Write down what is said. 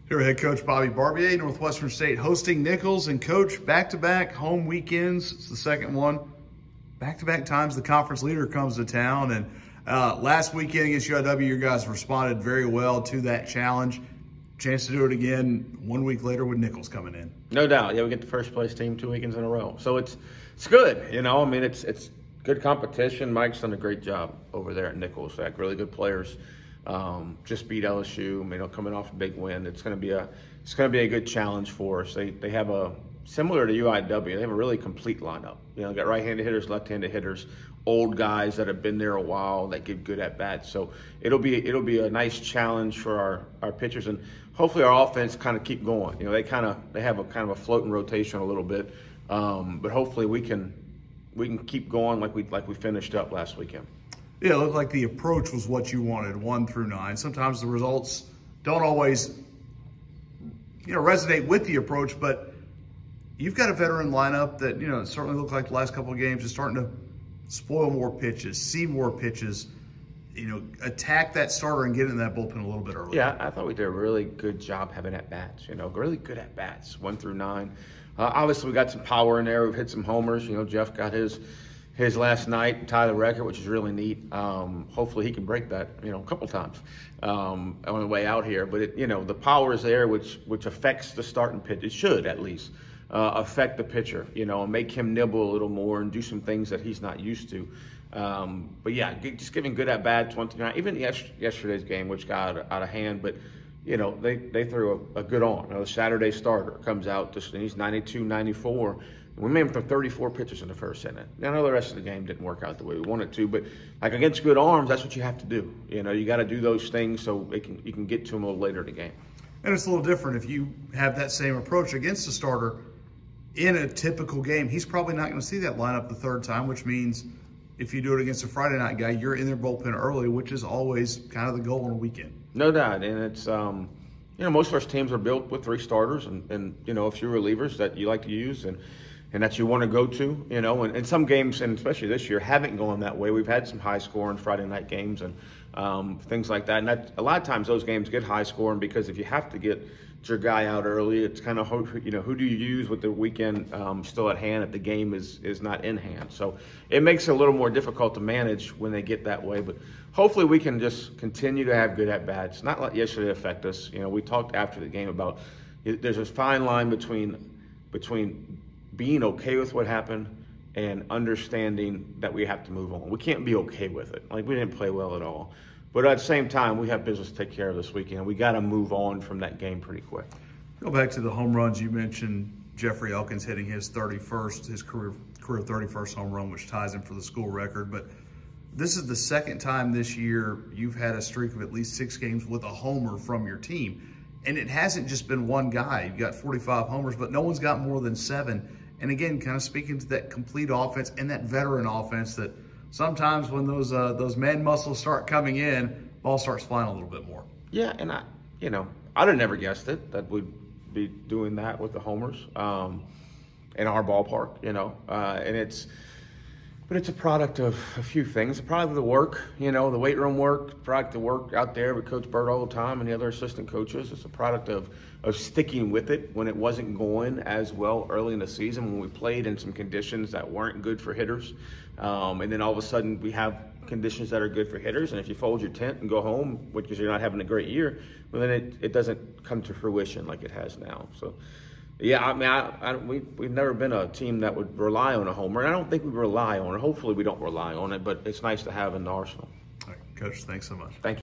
Here, head coach Bobby Barbier, Northwestern State hosting Nicholls. And coach, back-to-back home weekends. It's the second one. Back-to-back times the conference leader comes to town. And last weekend against UIW, you guys responded very well to that challenge. Chance to do it again 1 week later with Nicholls coming in. No doubt. Yeah, we get the first place team 2 weekends in a row. So it's good, you know. I mean, it's good competition. Mike's done a great job over there at Nicholls. They have really good players. Just beat LSU, you know, coming off a big win. It's going to be a good challenge for us. They have a similar to UIW. They have a really complete lineup. You know, they got right-handed hitters, left-handed hitters, old guys that have been there a while that give good at bats. So it'll be a nice challenge for our pitchers, and hopefully our offense kind of keep going. You know, they have a kind of a floating rotation a little bit, but hopefully we can keep going like we finished up last weekend. Yeah, it looked like the approach was what you wanted, 1 through 9. Sometimes the results don't always, resonate with the approach, but you've got a veteran lineup that, it certainly looked like the last couple of games is starting to spoil more pitches, see more pitches, attack that starter and get in that bullpen a little bit early. Yeah, I thought we did a really good job having at-bats, really good at-bats, 1 through 9. Obviously, we got some power in there. We've hit some homers. Jeff got his last night, tie the record, which is really neat. Hopefully he can break that, a couple times on the way out here. But the power is there, which affects the starting pitch. It should at least affect the pitcher, and make him nibble a little more and do some things that he's not used to. But yeah, just giving good at bats, 1 through 9. Even yesterday's game, which got out of hand, but they threw a good on. The Saturday starter comes out, and he's 92, 94. We made him throw 34 pitches in the first inning. I know the rest of the game didn't work out the way we wanted to, but like against good arms, that's what you have to do. You got to do those things so you can get to them a little later in the game. And it's a little different if you have that same approach against a starter in a typical game. He's probably not going to see that lineup the third time, which means if you do it against a Friday night guy, you're in their bullpen early, which is always kind of the goal on a weekend. No doubt, and it's most of our teams are built with 3 starters and a few relievers that you like to use and that you want to go to, and some games, and especially this year, haven't gone that way. We've had some high-scoring Friday night games and things like that. And a lot of times those games get high-scoring because if you have to get your guy out early, it's kind of, who do you use with the weekend still at hand if the game is not in hand. So it makes it a little more difficult to manage when they get that way. But hopefully we can just continue to have good at-bats, not let yesterday affect us. We talked after the game about there's a fine line between being okay with what happened and understanding that we have to move on. We can't be okay with it. Like, we didn't play well at all. But at the same time, we have business to take care of this weekend. We got to move on from that game pretty quick. Go back to the home runs. You mentioned Jeffrey Elkins hitting his 31st, his career 31st home run, which ties him for the school record. But this is the second time this year you've had a streak of at least 6 games with a homer from your team. And it hasn't just been one guy. You've got 45 homers, but no one's got more than 7. And again, kind of speaking to that complete offense and that veteran offense that sometimes when those man muscles start coming in, ball starts flying a little bit more. Yeah, and I'd have never guessed it that we'd be doing that with the homers in our ballpark, but it's a product of a few things. A product of the work, the weight room work, product of work out there with Coach Bird all the time and the other assistant coaches. It's a product of sticking with it when it wasn't going as well early in the season, when we played in some conditions that weren't good for hitters. And then all of a sudden we have conditions that are good for hitters. And if you fold your tent and go home because you're not having a great year, well, then it doesn't come to fruition like it has now. So, yeah, I mean, we've never been a team that would rely on a homer. And I don't think we rely on it. Hopefully we don't rely on it, but it's nice to have in the arsenal. All right, Coach, thanks so much. Thank you.